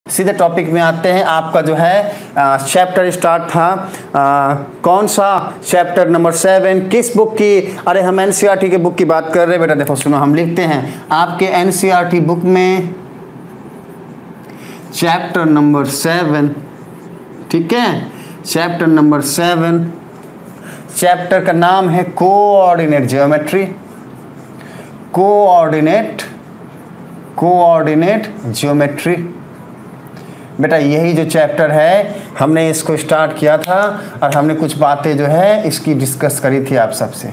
सीधे टॉपिक में आते हैं। आपका जो है चैप्टर स्टार्ट था कौन सा, चैप्टर नंबर 7 किस बुक की? अरे हम एनसीईआरटी के बुक की बात कर रहे हैं बेटा। देखो सुनो, हम लिखते हैं आपके एनसीईआरटी बुक में चैप्टर नंबर 7, ठीक है, चैप्टर नंबर 7, चैप्टर का नाम है कोऑर्डिनेट ज्योमेट्री, कोऑर्डिनेट ज्योमेट्री। बेटा यही जो चैप्टर है हमने इसको स्टार्ट किया था और हमने कुछ बातें जो है इसकी डिस्कस करी थी आप सबसे।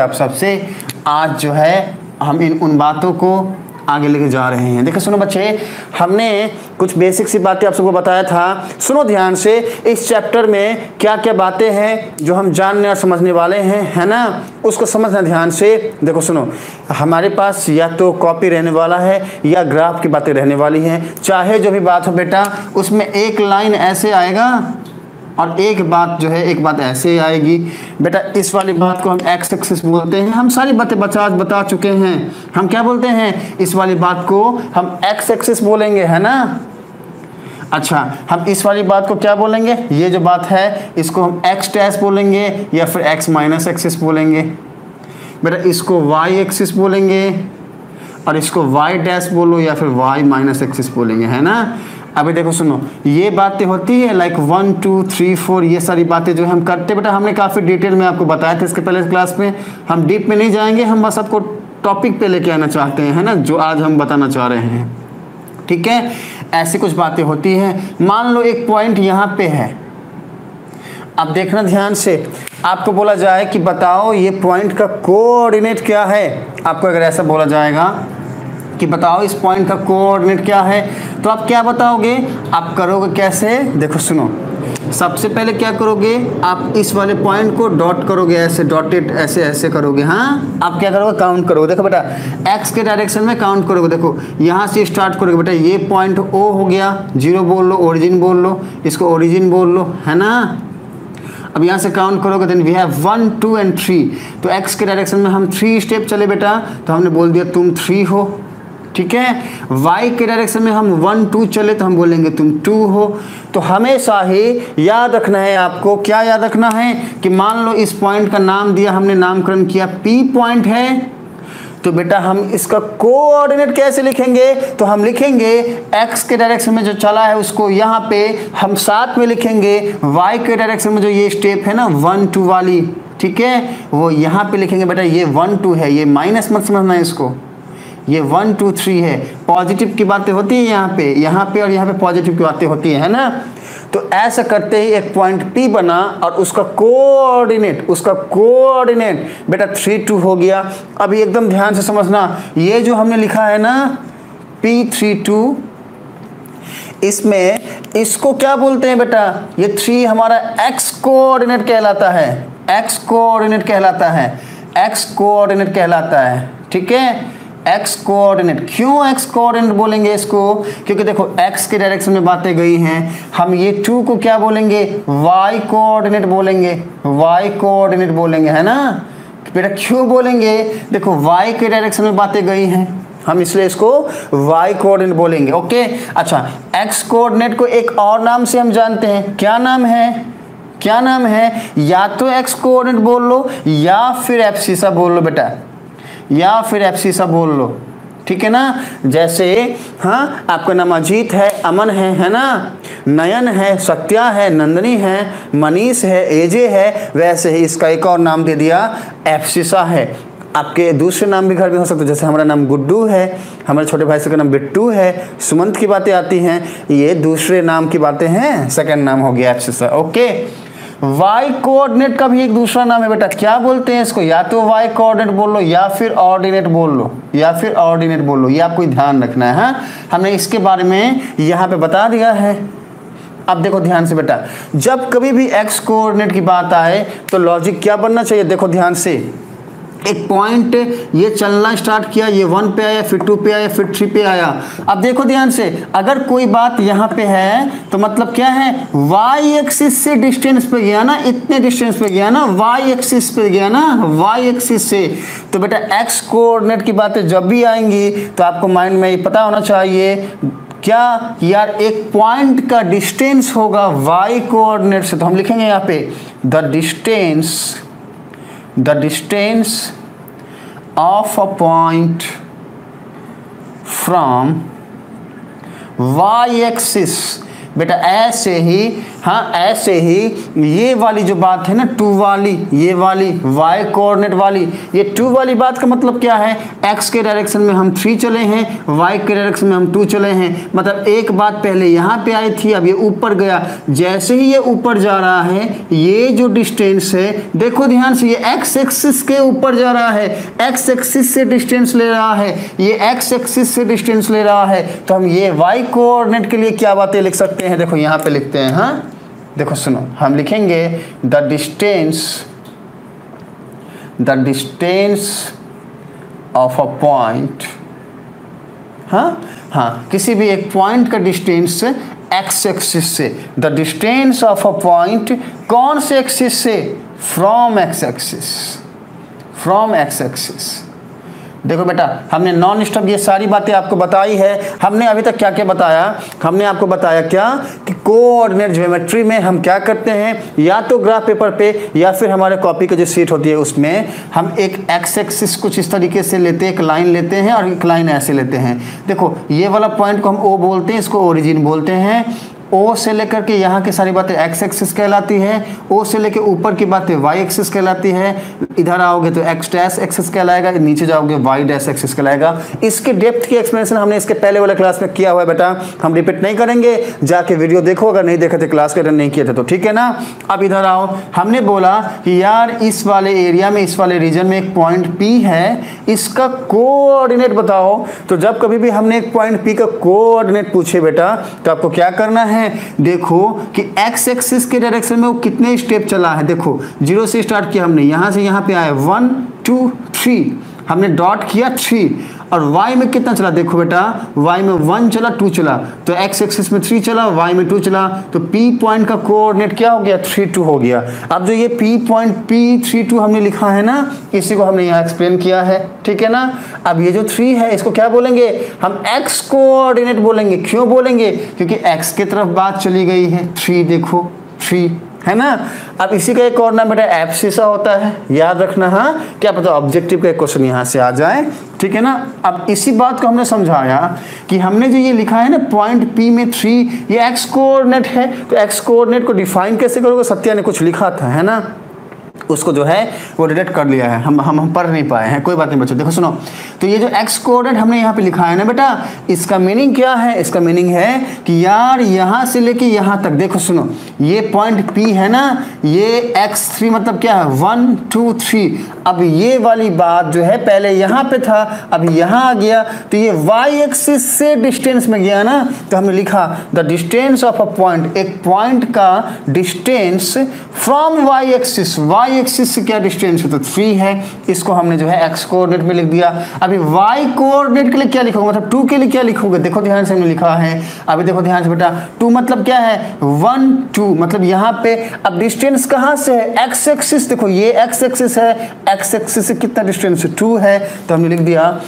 आप सबसे आज जो है हम उन बातों को आगे लेके जा रहे हैं। देखो सुनो बच्चे, हमने कुछ बेसिक सी बातें आप सबको बताया था। सुनो ध्यान से, इस चैप्टर में क्या क्या बातें हैं जो हम जानने और समझने वाले हैं, है ना, उसको समझना ध्यान से। देखो सुनो, हमारे पास या तो कॉपी रहने वाला है या ग्राफ की बातें रहने वाली हैं। चाहे जो भी बात हो बेटा, उसमें एक लाइन ऐसे आएगा और एक बात ऐसे आएगी। बेटा इस वाली बात को हम एक्स एक्सिस बोलते हैं। हम सारी बातें बता चुके हैं। हम क्या बोलते हैं? इस वाली बात को हम एक्स एक्सिस बोलेंगे, है ना। अच्छा, हम इस वाली बात को क्या बोलेंगे? ये जो बात है इसको हम एक्स डैश बोलेंगे या फिर एक्स माइनस एक्सिस बोलेंगे। बेटा इसको वाई एक्सिस बोलेंगे और इसको वाई डैश बोलो या फिर वाई माइनस एक्सिस बोलेंगे, है ना। अभी देखो सुनो, ये बातें होती है लाइक 1 2 3 4, ये सारी बातें जो हम करते बेटा हमने काफ़ी डिटेल में आपको बताया था इसके पहले क्लास में। हम डीप में नहीं जाएंगे, हम बस आपको टॉपिक पे लेके आना चाहते हैं, है ना, जो आज हम बताना चाह रहे हैं, ठीक है। ऐसी कुछ बातें होती हैं। मान लो एक पॉइंट यहाँ पे है, अब देखना ध्यान से। आपको बोला जाए कि बताओ ये पॉइंट का कोऑर्डिनेट क्या है। आपको अगर ऐसा बोला जाएगा कि बताओ इस पॉइंट का कोऑर्डिनेट क्या है, तो आप क्या बताओगे? आप करोगे कैसे? देखो सुनो, सबसे पहले क्या करोगे? आप इस वाले पॉइंट को डॉट करोगे, ऐसे डॉटेड ऐसे करोगे। हाँ, आप क्या करोगे? काउंट करोगे। देखो बेटा एक्स के डायरेक्शन में काउंट करोगे। देखो यहाँ से स्टार्ट करोगे बेटा, ये पॉइंट ओ हो गया, 0 बोल लो, ओरिजिन बोल लो, इसको ओरिजिन बोल लो, है ना। अब यहाँ से काउंट करोगे, देन वी हैव 1 2 एंड 3। तो एक्स के डायरेक्शन में हम 3 स्टेप चले बेटा, तो हमने बोल दिया तुम 3 हो, ठीक है। y के डायरेक्शन में हम 1 2 चले तो हम बोलेंगे तुम 2 हो। तो हमेशा ही याद रखना है आपको, क्या याद रखना है कि मान लो इस पॉइंट का नाम दिया, हमने नामकरण किया P पॉइंट है, तो बेटा हम इसका कोऑर्डिनेट कैसे लिखेंगे? तो हम लिखेंगे x के डायरेक्शन में जो चला है उसको यहाँ पे हम साथ में लिखेंगे, y के डायरेक्शन में जो ये स्टेप है ना 1 2 वाली, ठीक है, वो यहाँ पे लिखेंगे। बेटा ये 1 2 है, ये माइनस मत समझना इसको, ये 1 2 3 है। पॉजिटिव की बातें होती है यहाँ पे और यहाँ पे पॉजिटिव की बातें होती है ना। तो ऐसा करते ही एक पॉइंट P बना और उसका कोऑर्डिनेट बेटा 3 2 हो गया। अभी एकदम ध्यान से समझना, ये जो हमने लिखा है ना P 3 2, इसमें इसको क्या बोलते हैं बेटा? ये 3 हमारा x कोऑर्डिनेट कहलाता है, ठीक है। x कोऑर्डिनेट, क्यों x कोऑर्डिनेट बोलेंगे इसको? क्योंकि देखो x के डायरेक्शन में बातें गई हैं, हम ये 2 को क्या बोलेंगे? y कोऑर्डिनेट बोलेंगे, है ना। बेटा क्यों बोलेंगे? देखो y के डायरेक्शन में बातें गई हैं, हम इसलिए इसको y कोऑर्डिनेट बोलेंगे, ओके। अच्छा, x कोऑर्डिनेट को एक और नाम से हम जानते हैं, क्या नाम है? या तो x कोऑर्डिनेट बोल लो या फिर एब्सिसा बोल लो बेटा, ठीक है ना। जैसे हाँ, आपका नाम अजीत है, अमन है ना, नयन है, सत्या है, नंदनी है, मनीष है, एजे है, वैसे ही इसका एक और नाम दे दिया, एब्सिसा है। आपके दूसरे नाम भी घर में हो सकते हैं, जैसे हमारा नाम गुड्डू है, हमारे छोटे भाई से का नाम बिट्टू है, सुमंत की बातें आती हैं, ये दूसरे नाम की बातें हैं, सेकंड नाम हो गया एब्सिसा, ओके। y कोऑर्डिनेट का भी एक दूसरा नाम है बेटा, क्या बोलते हैं इसको? या तो y कोऑर्डिनेट बोल लो या फिर ऑर्डिनेट बोल लो, ये आपको ध्यान रखना है। हाँ, हमने इसके बारे में यहाँ पे बता दिया है। अब देखो ध्यान से बेटा, जब कभी भी x कोऑर्डिनेट की बात आए तो लॉजिक क्या बनना चाहिए? देखो ध्यान से, एक पॉइंट ये चलना स्टार्ट किया, ये 1 पे आया, फिर 2 पे आया, फिर 3 पे आया। अब देखो ध्यान से, अगर कोई बात यहाँ पे है तो मतलब क्या है, y एक्सिस से डिस्टेंस पे गया ना, इतने डिस्टेंस पे गया ना, y एक्सिस पे गया ना, y एक्सिस से। तो बेटा x कोऑर्डिनेट की बातें जब भी आएंगी तो आपको माइंड में ये पता होना चाहिए क्या, यार एक पॉइंट का डिस्टेंस होगा y कोऑर्डिनेट से। तो हम लिखेंगे यहाँ पे the distance of a point from y axis। बेटा ऐसे ही, हाँ ऐसे ही ये वाली जो बात है ना 2 वाली, ये वाली y कोऑर्डिनेट वाली, ये 2 वाली बात का मतलब क्या है, x के डायरेक्शन में हम 3 चले हैं, y के डायरेक्शन में हम 2 चले हैं। मतलब एक बात पहले यहाँ पे आई थी, अब ये ऊपर गया। जैसे ही ये ऊपर जा रहा है, ये जो डिस्टेंस है देखो ध्यान से, ये x एक्सिस के ऊपर जा रहा है, x एक्सिस से डिस्टेंस ले रहा है, ये x एक्सिस से डिस्टेंस ले रहा है। तो हम ये y कोऑर्डिनेट के लिए क्या बातें लिख सकते हैं, देखो यहाँ पे लिखते हैं। हाँ देखो सुनो, हम लिखेंगे the distance of a point, हाँ किसी भी एक पॉइंट का डिस्टेंस एक्स एक्सिस से, the distance of a point कौन से एक्सिस से, फ्रॉम एक्स एक्सिस। देखो बेटा, हमने नॉन स्टॉप ये सारी बातें आपको बताई है। हमने अभी तक क्या क्या बताया, हमने आपको बताया क्या कि कोऑर्डिनेट ज्योमेट्री में हम क्या करते हैं, या तो ग्राफ पेपर पे या फिर हमारे कॉपी की जो शीट होती है उसमें हम एक एक्स एक्सिस कुछ इस तरीके से लेते हैं, एक लाइन लेते हैं और एक लाइन ऐसे लेते हैं। देखो ये वाला पॉइंट को हम ओ बोलते हैं, इसको ओरिजिन बोलते हैं। ओ से लेकर के यहाँ की सारी बातें एक्स एक्सिस कहलाती है, ओ से लेकर ऊपर की बातें वाई एक्सिस कहलाती है। इधर आओगे तो एक्स डैश एक्सिस कहलाएगा, नीचे जाओगे वाई डैश एक्सिस कहलाएगा। इसके डेप्थ की एक्सप्लेनेशन हमने इसके पहले वाले क्लास में किया हुआ है बेटा, हम रिपीट नहीं करेंगे, जाके वीडियो देखो, अगर नहीं देखे थे क्लास के अटेंड नहीं किए थे तो, ठीक है ना। अब इधर आओ, हमने बोला कि यार इस वाले एरिया में, इस वाले रीजन में एक पॉइंट पी है, इसका कोऑर्डिनेट बताओ। तो जब कभी भी हमने एक पॉइंट पी का कोऑर्डिनेट पूछे बेटा, तो आपको क्या करना है, देखो कि एक्स एक्सिस के डायरेक्शन में वो कितने स्टेप चला है। देखो 0 से स्टार्ट किया हमने, यहां से यहां पे आया 1 2 3, हमने डॉट किया 3, और y में कितना चला, देखो बेटा y में 1 चला 2 चला, तो x एक्सिस में 3 चला, y में 2 चला, तो p पॉइंट का कोऑर्डिनेट क्या हो गया, 3 2 हो गया। अब जो ये p पॉइंट p 3 2 हमने लिखा है ना, इसी को हमने यहाँ एक्सप्लेन किया है, ठीक है ना। अब ये जो 3 है इसको क्या बोलेंगे, हम x कोऑर्डिनेट बोलेंगे। क्यों बोलेंगे, क्योंकि x की तरफ बात चली गई है, 3 देखो 3 है ना। अब इसी का एक और नाम बेटा एब्सिसा होता है, याद रखना। हाँ क्या पता ऑब्जेक्टिव का एक क्वेश्चन यहाँ से आ जाए, ठीक है ना। अब इसी बात को हमने समझाया कि हमने जो ये लिखा है ना पॉइंट P में 3, ये एक्स कोऑर्डिनेट है, तो एक्स कोऑर्डिनेट को डिफाइन कैसे करोगे, सत्या ने कुछ लिखा था है ना, उसको जो है वो डिलीट कर लिया है, हम पढ़ नहीं पाए हैं, कोई बात नहीं बच्चों। देखो सुनो, तो ये जो एक्स कोऑर्डिनेट हमने यहाँ पे लिखा है ना बेटा, इसका मीनिंग क्या है, इसका मीनिंग है कि यार यहाँ से लेके यहाँ तक, देखो सुनो ये पॉइंट P है ना, ये x3 मतलब क्या है 1 2 3। अब ये वाली बात जो है पहले यहाँ पे था, अब यहाँ आ गया, तो ये y एक्सिस से डिस्टेंस में गया ना, तो हमने लिखा the distance of a point, एक पॉइंट का distance from y axis, y axis से क्या डिस्टेंस है, तो 3 है, इसको हमने जो है x कोऑर्डिनेट में लिख दिया। अभी y कोऑर्डिनेट के लिए क्या लिखोगे, मतलब 2 के लिए क्या लिखोगे, देखो ध्यान से हमने लिखा है, अभी देखो ध्यान से बेटा, 2 मतलब क्या है 1 2, मतलब यहाँ पे अब डिस्टेंस कहाँ से है, x एक्सिस, देखो ये x एक्सिस है, x एक्सिस से कितना डिस्टेंस 2 है, तो हमने लिख दिया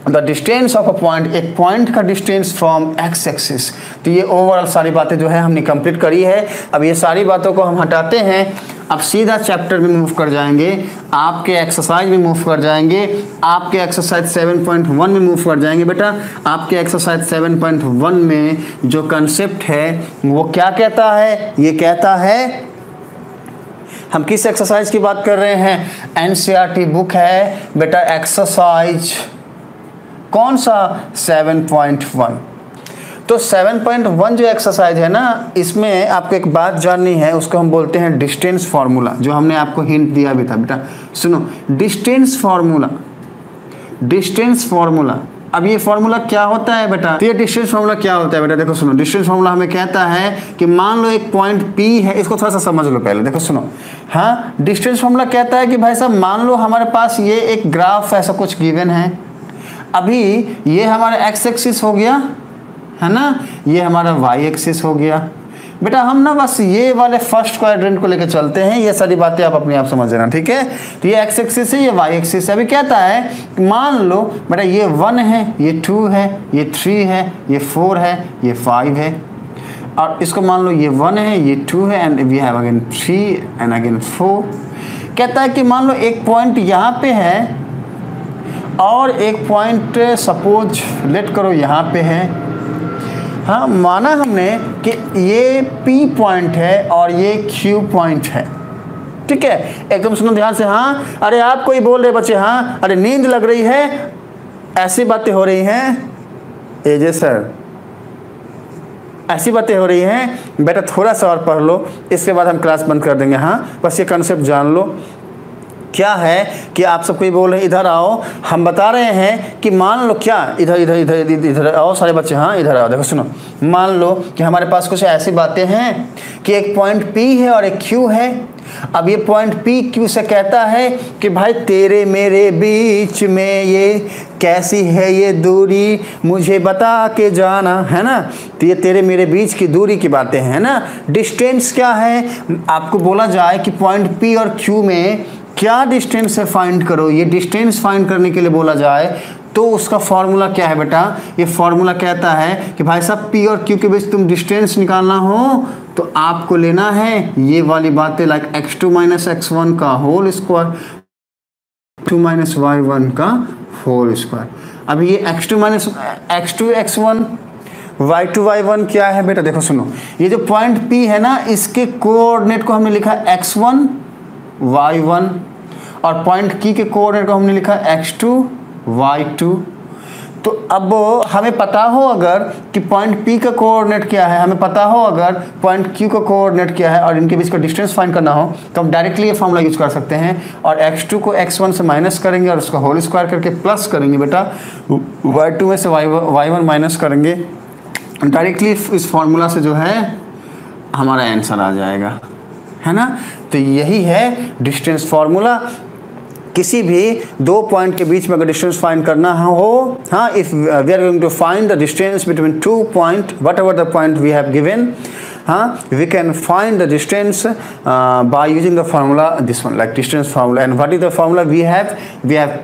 the distance of a point, एक पॉइंट का डिस्टेंस फ्रॉम एक्स एक्सिस। तो ये ओवरऑल सारी बातें जो है हमने कंप्लीट करी है। अब ये सारी बातों को हम हटाते हैं, अब सीधा चैप्टर में मूव कर जाएंगे, आपके एक्सरसाइज में मूव कर जाएंगे, आपके एक्सरसाइज 7.1 में मूव कर जाएंगे बेटा। आपके एक्सरसाइज 7.1 में जो कंसेप्ट है वो क्या कहता है, ये कहता है, हम किस एक्सरसाइज की बात कर रहे हैं, एनसीईआरटी बुक है बेटा, एक्सरसाइज कौन सा 7.1। तो 7.1 जो एक्सरसाइज है ना, इसमें आपको एक बात जाननी है, उसको हम बोलते हैं डिस्टेंस फार्मूला, जो हमने आपको हिंट दिया भी था बेटा। सुनो, डिस्टेंस फार्मूला अब ये फॉर्मूला क्या होता है बेटा, तो ये डिस्टेंस फॉर्मूला क्या होता है बेटा, देखो सुनो, डिस्टेंस फॉर्मूला हमें कहता है कि मान लो एक पॉइंट P है, इसको थोड़ा सा समझ लो पहले, देखो सुनो। हाँ, डिस्टेंस फॉर्मूला कहता है कि भाई साहब मान लो हमारे पास ये एक ग्राफ ऐसा कुछ गिवन है, अभी ये हमारा एक्स एक्सिस हो गया है ना, ये हमारा वाई एक्सिस हो गया। बेटा हम ना बस ये वाले फर्स्ट क्वाड्रेंट को लेकर चलते हैं, ये सारी बातें आप अपने आप समझ लेना, ठीक है। तो ये एक्स एक्सिस है, ये वाई एक्सिस है। अभी कहता है मान लो बेटा ये 1 है, ये 2 है, ये 3 है, ये 4 है, ये 5 है, और इसको मान लो ये 1 है, ये 2 है, and we have again 3 and again 4। कहता है कि मान लो एक पॉइंट यहाँ पे है और एक पॉइंट सपोज लेट करो यहाँ पे है। हाँ, माना हमने कि ये P पॉइंट है और ये Q पॉइंट है, ठीक है। एकदम सुनो ध्यान से। हाँ, अरे आप कोई बोल रहे बच्चे, हाँ अरे नींद लग रही है, ऐसी बातें हो रही हैं एजे सर, ऐसी बातें हो रही हैं बेटा, थोड़ा सा और पढ़ लो, इसके बाद हम क्लास बंद कर देंगे। हाँ, बस ये कंसेप्ट जान लो। क्या है कि आप सब कोई बोल रहे हैं इधर आओ, हम बता रहे हैं कि मान लो क्या, इधर इधर इधर इधर आओ सारे बच्चे, हाँ इधर आओ। देखो सुनो, मान लो कि हमारे पास कुछ ऐसी बातें हैं कि एक पॉइंट P है और एक Q है। अब ये पॉइंट P Q से कहता है कि भाई तेरे मेरे बीच में ये कैसी है ये दूरी, मुझे बता के जाना, है ना। तो ये तेरे मेरे बीच की दूरी की बातें हैं ना। डिस्टेंस क्या है, आपको बोला जाए कि पॉइंट P और Q में क्या डिस्टेंस है फाइंड करो, ये डिस्टेंस फाइंड करने के लिए बोला जाए तो उसका फॉर्मूला क्या है बेटा, ये फॉर्मूला कहता है कि भाई साहब P और Q के बीच तुम डिस्टेंस निकालना हो तो आपको लेना है ये वाली बातें, लाइक x2 माइनस x1 का होल स्क्वायर, 2 माइनस y1 का होल स्क्वायर। अब ये x2 minus x2 x1 y2 y1 क्या है बेटा, देखो सुनो, ये जो पॉइंट P है ना, इसके कोऑर्डिनेट को हमने लिखा x1 y1 और पॉइंट Q के कोऑर्डिनेट को हमने लिखा x2 y2। तो अब हमें पता हो अगर कि पॉइंट P का कोऑर्डिनेट क्या है, हमें पता हो अगर पॉइंट Q का कोऑर्डिनेट क्या है और इनके बीच का डिस्टेंस फाइंड करना हो तो हम डायरेक्टली ये फॉर्मूला यूज कर सकते हैं और x2 को x1 से माइनस करेंगे और उसका होल स्क्वायर करके प्लस करेंगे बेटा, y2 में से y1 माइनस करेंगे, डायरेक्टली इस फॉर्मूला से जो है हमारा आंसर आ जाएगा, है ना। तो यही है डिस्टेंस फॉर्मूला। किसी भी दो पॉइंट के बीच में अगर डिस्टेंस फाइंड करना हो, हाँ, if we are going to find the distance between two point, whatever the point we have given, हाँ, we can find the distance by using the formula, this one, like distance formula. And what is the formula we have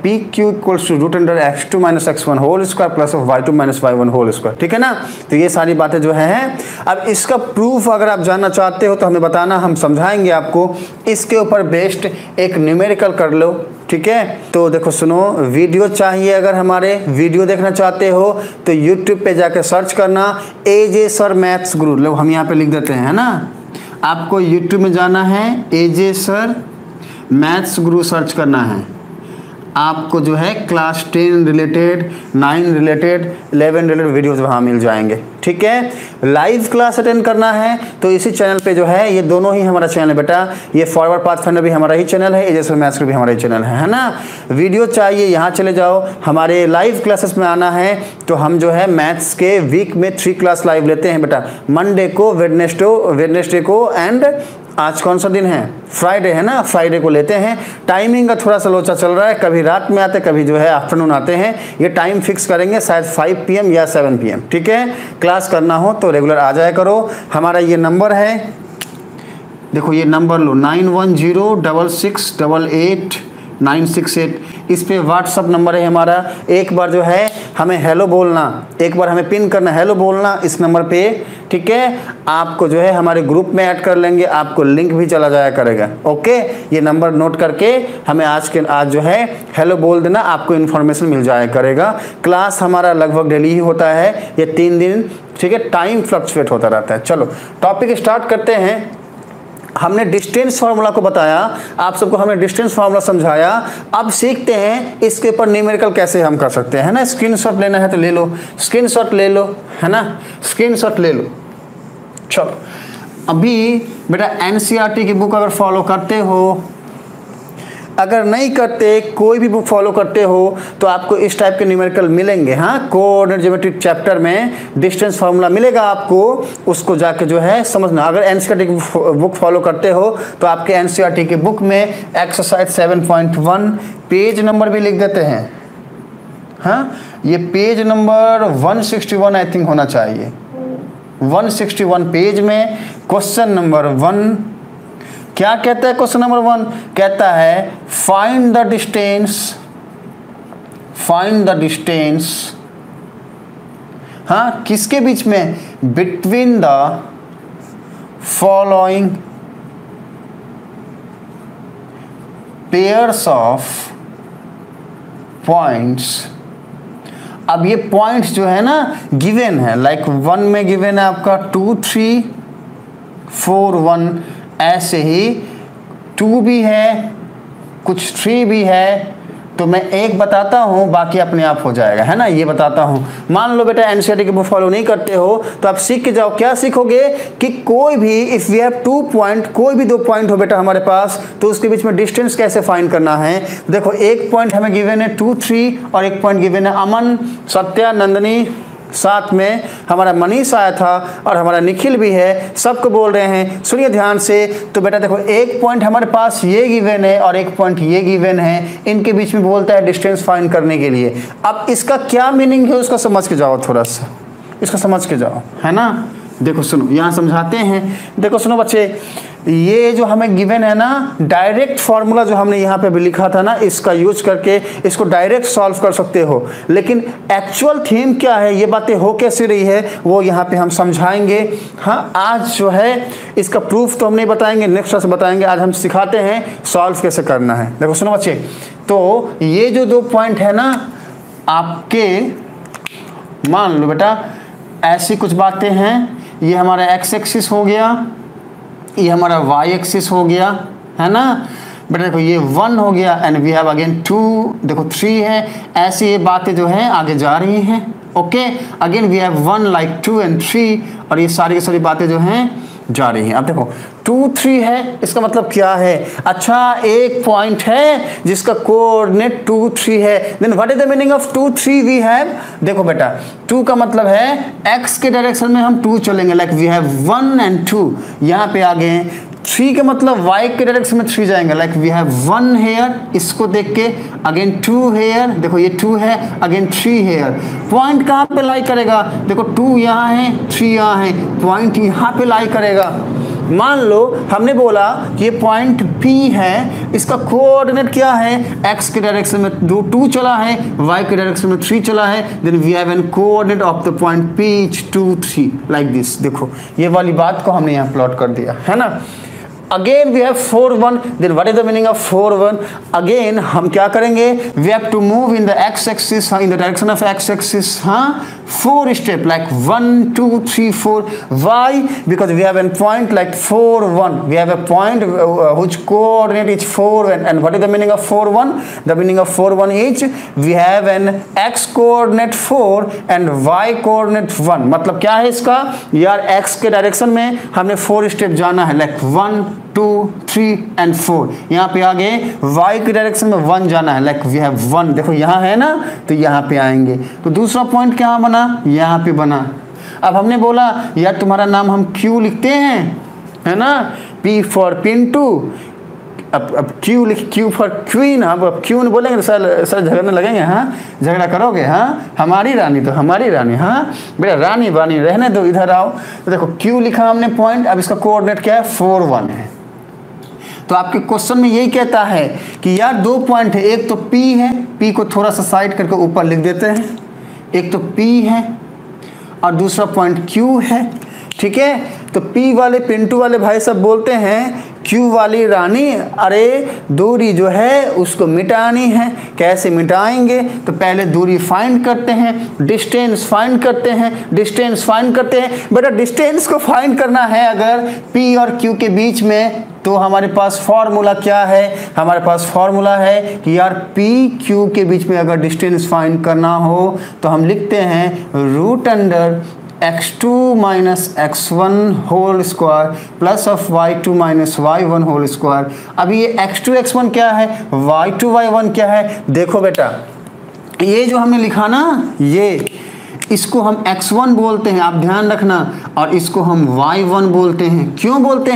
PQ equals to root under x2 minus x1 whole square plus of y2 minus y1 whole square, ठीक है ना। तो ये सारी बातें जो है। अब इसका प्रूफ अगर आप जानना चाहते हो तो हमें बताना, हम समझाएंगे आपको। इसके ऊपर बेस्ड एक न्यूमेरिकल कर लो, ठीक है। तो देखो सुनो, वीडियो चाहिए, अगर हमारे वीडियो देखना चाहते हो तो YouTube पे जाकर सर्च करना एजे सर मैथ्स गुरु, लो हम यहाँ पे लिख देते हैं, है ना। आपको YouTube में जाना है, एजे सर मैथ्स गुरु सर्च करना है। आपको जो है class 10 related, 9 related, 11 related videos वहाँ मिल जाएंगे, ठीक है। लाइव क्लास अटेंड करना है तो इसी चैनल पे जो है, ये दोनों ही हमारा चैनल है बेटा, ये फॉरवर्ड पाथफाइंडर भी हमारा ही चैनल है, एजे सर मैथ्स भी हमारा ही चैनल है ना। वीडियो चाहिए, यहाँ चले जाओ, हमारे लाइव क्लासेस में आना है तो हम जो है मैथ्स के वीक में 3 क्लास लाइव लेते हैं बेटा, मंडे को, वेडनेसडे को, एंड आज कौन सा दिन है, फ्राइडे है ना, फ्राइडे को लेते हैं। टाइमिंग का थोड़ा सा लोचा चल रहा है, कभी रात में आते, कभी जो है आफ्टरनून आते हैं। ये टाइम फिक्स करेंगे शायद 5 PM या 7 PM, ठीक है। क्लास करना हो तो रेगुलर आ जाया करो। हमारा ये नंबर है, देखो ये नंबर लो, 9106688968, इस पे व्हाट्सअप नंबर है हमारा। एक बार जो है हमें हेलो बोलना, एक बार हमें पिन करना हेलो बोलना इस नंबर पे, ठीक है। आपको जो है हमारे ग्रुप में ऐड कर लेंगे, आपको लिंक भी चला जाया करेगा, ओके। ये नंबर नोट करके हमें आज जो है हेलो बोल देना, आपको इन्फॉर्मेशन मिल जाया करेगा। क्लास हमारा लगभग डेली ही होता है, ये 3 दिन, ठीक है। टाइम फ्लक्चुएट होता रहता है। चलो टॉपिक स्टार्ट करते हैं। हमने डिस्टेंस फार्मूला को बताया, आप सबको हमने डिस्टेंस फार्मूला समझाया। अब सीखते हैं इसके ऊपर न्यूमेरिकल कैसे हम कर सकते हैं ना। स्क्रीनशॉट लेना है तो ले लो, स्क्रीनशॉट ले लो, है ना, स्क्रीनशॉट ले लो। चलो अभी बेटा NCERT की बुक अगर फॉलो करते हो अगर नहीं करते, कोई भी बुक फॉलो करते हो तो आपको इस टाइप के न्यूमेरिकल मिलेंगे। हाँ, कोऑर्डिनेट ज्योमेट्री चैप्टर में डिस्टेंस फार्मूला मिलेगा आपको, उसको जाके जो है समझना। अगर एनसीईआरटी की बुक फॉलो करते हो तो आपके एनसीईआरटी की बुक में एक्सरसाइज 7.1 पेज नंबर भी लिख देते हैं। हाँ, ये पेज नंबर 161 आई थिंक होना चाहिए। 161 पेज में क्वेश्चन नंबर 1 क्या कहता है? क्वेश्चन नंबर 1 कहता है फाइंड द डिस्टेंस, हाँ, किसके बीच में? Between the following pairs of points. अब ये पॉइंट्स जो है ना गिवन है, लाइक 1 में गिवन है आपका 2 3 4 1, ऐसे ही 2 भी है, कुछ 3 भी है। तो मैं एक बताता हूँ, बाकी अपने आप हो जाएगा, है ना, ये बताता हूँ। मान लो बेटा एनसीईआरटी के बुक फॉलो नहीं करते हो तो आप सीख के जाओ। क्या सीखोगे कि कोई भी इफ वी हैव 2 पॉइंट, कोई भी 2 पॉइंट हो बेटा हमारे पास, तो उसके बीच में डिस्टेंस कैसे फाइंड करना है। देखो, एक पॉइंट हमें गिवन है 2 3 और एक पॉइंट गिवन है अमन, सत्या, नंदनी, साथ में हमारा मनीष आया था और हमारा निखिल भी है, सबको बोल रहे हैं। सुनिए ध्यान से। तो बेटा देखो, एक पॉइंट हमारे पास ये गिवन है और एक पॉइंट ये गिवन है, इनके बीच में बोलता है डिस्टेंस फाइंड करने के लिए। अब इसका क्या मीनिंग है उसका समझ के जाओ, थोड़ा सा इसका समझ के जाओ, है ना। देखो सुनो, यहाँ समझाते हैं। देखो सुनो बच्चे, ये जो हमें गिवन है ना, डायरेक्ट फार्मूला जो हमने यहाँ पे भी लिखा था ना, इसका यूज करके इसको डायरेक्ट सॉल्व कर सकते हो। लेकिन एक्चुअल थीम क्या है, ये बातें हो कैसे रही है, वो यहाँ पे हम समझाएंगे। हाँ, आज जो है इसका प्रूफ तो हम नहीं बताएंगे, नेक्स्ट क्लास बताएंगे। आज हम सिखाते हैं सॉल्व कैसे करना है। देखो सुनो बच्चे, तो ये जो 2 पॉइंट है ना आपके, मान लो बेटा ऐसी कुछ बातें हैं। ये हमारा एक्स एक्सिस हो गया, ये हमारा वाई एक्सिस हो गया, है ना बेटा। देखो ये 1 हो गया एंड वी हैव अगेन 2, देखो 3 है। ऐसी ये बातें जो है आगे जा रही हैं। Okay, again we have 1 like 2 and 3, और ये सारी की सारी बातें जो हैं जा रही हैं। अब देखो 2 3 है, इसका मतलब क्या है? अच्छा, एक पॉइंट है जिसका कोऑर्डिनेट 2 3 है। Then what is the meaning of 2 3 we have? देखो बेटा, 2 का मतलब है x के डायरेक्शन में हम 2 चलेंगे, लाइक वी हैव 1 एंड 2। यहाँ पे आ गए 3 के मतलब y के डायरेक्शन में 3 जाएंगे, लाइक वी हैव 1 हेयर, इसको देख के अगेन 2 हेयर, देखो ये 2 है, अगेन 3 हेयर। पॉइंट कहाँ पे लाई करेगा? देखो 2 यहाँ है, 3 यहाँ है, पॉइंट यहाँ पे लाई करेगा। मान लो हमने बोला कि ये पॉइंट P है, इसका कोऑर्डिनेट क्या है? x के डायरेक्शन में 2 चला है, y के डायरेक्शन में 3 चला है। Then we have an coordinate of the point P 2 3 like this. देखो ये वाली बात को हमने यहाँ प्लॉट कर दिया, है ना। Again we have 4 1, then what is the meaning of 4 1? Again हम क्या करेंगे? We have to move in the X axis, in the direction of X axis, हाँ, 4 step, like 1 2 3 4। Why? Because we have a point like 4 1. We have a point which coordinate is 4 and what is the meaning of 4 1? The meaning of 4 1 is we have an x coordinate 4 and y coordinate 1. मतलब क्या है इसका? यार x के direction में हमने 4 step जाना है, लाइक 1 2 3 एंड 4। यहाँ पे आगे y के डायरेक्शन में 1 जाना है, लाइक वी हैव 1। देखो यहाँ है ना, तो यहाँ पे आएंगे। तो दूसरा पॉइंट क्या बना? यहाँ पे बना। अब हमने बोला यार तुम्हारा नाम हम Q लिखते हैं, है ना, P फॉर पिंटू। अब Q लिख, Q फॉर क्वीन। अब Q नहीं बोलेंगे तो सर झगड़ने लगेंगे। हाँ, झगड़ा करोगे? हाँ, हमारी रानी तो हमारी रानी। हाँ बेटा, रानी बानी रहने दो, इधर आओ। तो देखो Q लिखा हमने पॉइंट, अब इसका कोऑर्डिनेट क्या है? 4 1 है। तो आपके क्वेश्चन में यही कहता है कि यार 2 पॉइंट है, एक तो P है, P को थोड़ा सा साइड करके ऊपर लिख देते हैं, एक तो P है और दूसरा पॉइंट Q है, ठीक है। तो P वाले पिंटू वाले भाई सब बोलते हैं Q वाली रानी, अरे दूरी जो है उसको मिटानी है। कैसे मिटाएंगे? तो पहले दूरी फाइंड करते हैं, डिस्टेंस फाइंड करते हैं, डिस्टेंस फाइंड करते हैं। बेटा डिस्टेंस को फाइंड करना है अगर P और Q के बीच में, तो हमारे पास फॉर्मूला क्या है? हमारे पास फॉर्मूला है कि यार P Q के बीच में अगर डिस्टेंस फाइंड करना हो तो हम लिखते हैं root under x2 minus x1 whole square plus of y2 minus y1 whole square. अब ये x2 x1 क्या है, y2 y1 क्या है। देखो बेटा ये जो हमने लिखा ना, ये इसको हम x1 बोलते हैं, आप ध्यान रखना, और इसको हम y1 बोलते हैं। क्यों बोलते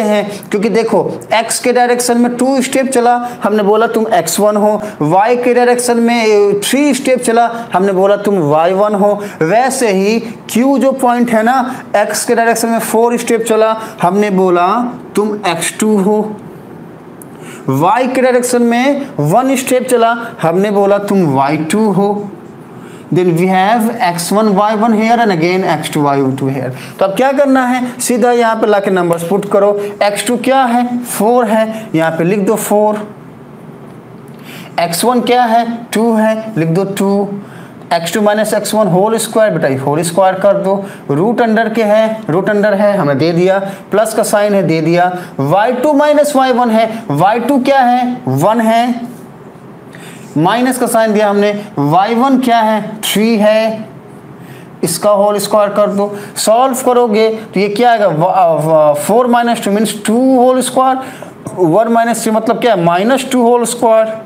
हैं, क्योंकि देखो x के डायरेक्शन में 2 स्टेप चला, हमने बोला तुम x1 हो। y के डायरेक्शन में 3 स्टेप चला, हमने बोला तुम y1 हो। वैसे ही q जो पॉइंट है ना, x के डायरेक्शन में 4 स्टेप चला, हमने बोला तुम x2 हो। y के डायरेक्शन में 1 स्टेप चला, हमने बोला तुम y2 हो। Then we have x1 y1 here and again x2 y2 here। तो अब क्या करना है, सीधा यहाँ पे लाके नंबर्स पुट करो। x2 क्या है, 4 है, यहाँ पे लिख दो 4। x1 क्या है, 2 है, लिख दो 2। x2 minus x1 whole square, बेटा होल स्क्वायर कर दो। रूट अंडर के है, रूट अंडर है, हमें दे दिया, प्लस का साइन है, दे दिया। y2 माइनस y1 है, y2 क्या है, 1 है, माइनस का साइन दिया हमने। y1 क्या है, 3 है, इसका होल स्क्वायर कर दो। सॉल्व करोगे तो ये क्या आएगा, 4 minus 2 means 2 whole square, 1 minus 3 मतलब क्या है, -2 होल स्क्वायर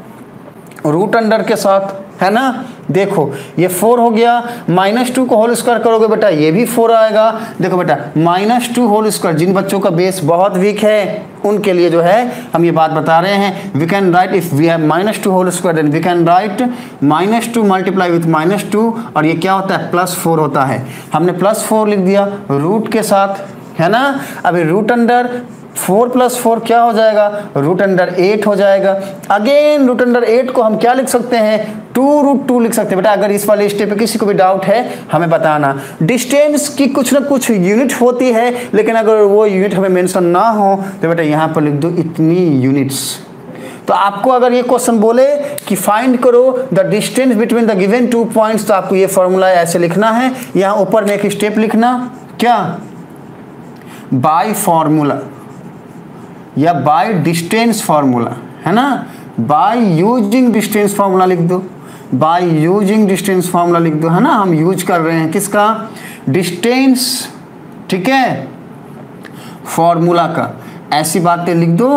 रूट अंडर के साथ, है ना। देखो ये 4 हो गया, -2 को होल स्क्वायर करोगे बेटा ये भी 4 आएगा। देखो बेटा -2 होल स्क्वायर, जिन बच्चों का बेस बहुत वीक है उनके लिए जो है हम ये बात बता रहे हैं। We can write if we have -2 whole square then we can write -2 multiply with -2, और ये क्या होता है, +4 होता है। हमने +4 लिख दिया रूट के साथ, है ना। अभी रूट अंडर 4 + 4 क्या हो जाएगा, रूट अंडर 8 हो जाएगा। अगेन रूट अंडर 8 को हम क्या लिख सकते हैं, 2√2 लिख सकते हैं। बेटा अगर इस वाले स्टेप पे किसी को भी डाउट है हमें बताना। डिस्टेंस की कुछ ना कुछ यूनिट होती है, लेकिन अगर वो यूनिट हमें मेंशन ना हो तो बेटा यहाँ पर लिख दो इतनी यूनिट्स। तो आपको अगर ये क्वेश्चन बोले कि फाइंड करो the distance between the given 2 points, तो आपको ये फॉर्मूला ऐसे लिखना है। यहाँ ऊपर में एक स्टेप लिखना, क्या, बाय फॉर्मूला या बाय डिस्टेंस फार्मूला, है ना। बाय यूजिंग डिस्टेंस फार्मूला लिख दो, बाय यूजिंग डिस्टेंस फार्मूला लिख दो, है ना। हम यूज कर रहे हैं किसका, डिस्टेंस, ठीक है, फार्मूला का। ऐसी बातें लिख दो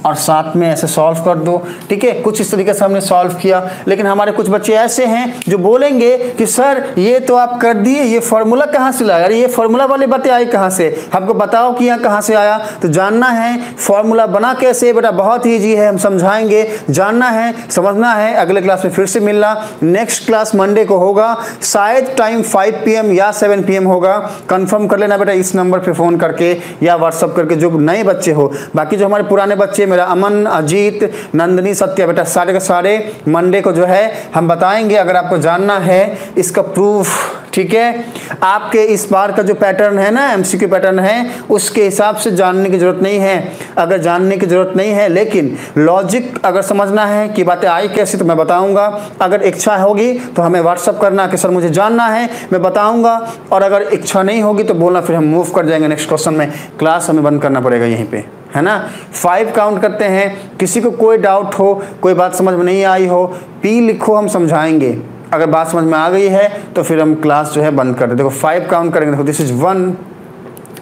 और साथ में ऐसे सॉल्व कर दो, ठीक है। कुछ इस तरीके से हमने सॉल्व किया, लेकिन हमारे कुछ बच्चे ऐसे हैं जो बोलेंगे कि सर ये तो आप कर दिए, ये फार्मूला कहाँ से लाया, अरे ये फार्मूला वाली बातें आई कहाँ से, हमको बताओ कि यहाँ कहाँ से आया। तो जानना है फार्मूला बना कैसे, बेटा बहुत ईजी है, हम समझाएंगे। जानना है, समझना है, अगले क्लास में फिर से मिलना। नेक्स्ट क्लास मंडे को होगा, शायद टाइम 5 PM या 7 PM होगा। कंफर्म कर लेना बेटा इस नंबर पर फ़ोन करके या व्हाट्सअप करके, जो नए बच्चे हो। बाकी जो हमारे पुराने बच्चे, मेरा अमन, अजीत, नंदनी, सत्या, बेटा सारे के सारे मंडे को जो है हम बताएंगे। अगर आपको जानना है इसका प्रूफ, ठीक है, आपके इस बार का जो पैटर्न है ना, MCQ पैटर्न है, उसके हिसाब से जानने की जरूरत नहीं है। अगर जानने की जरूरत नहीं है, लेकिन लॉजिक अगर समझना है कि बातें आई कैसी, तो मैं बताऊंगा। अगर इच्छा होगी तो हमें व्हाट्सअप करना कि सर मुझे जानना है, मैं बताऊंगा। और अगर इच्छा नहीं होगी तो बोलना, फिर हम मूव कर जाएंगे नेक्स्ट क्वेश्चन में। क्लास हमें बंद करना पड़ेगा यहीं पे, है ना। 5 काउंट करते हैं। किसी को कोई डाउट हो, कोई बात समझ में नहीं आई हो, P लिखो, हम समझाएंगे। अगर बात समझ में आ गई है तो फिर हम क्लास जो है बंद कर दें। देखो 5 काउंट करेंगे, देखो this is 1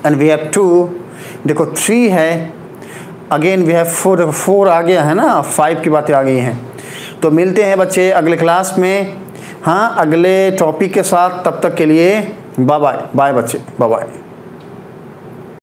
and we have 2, देखो 3 है, अगेन वी हैव 4, देखो 4 आ गया है ना, 5 की बातें आ गई हैं। तो मिलते हैं बच्चे अगले क्लास में, हाँ, अगले टॉपिक के साथ। तब तक के लिए बाय बाय, बाय बच्चे, बाय बाय।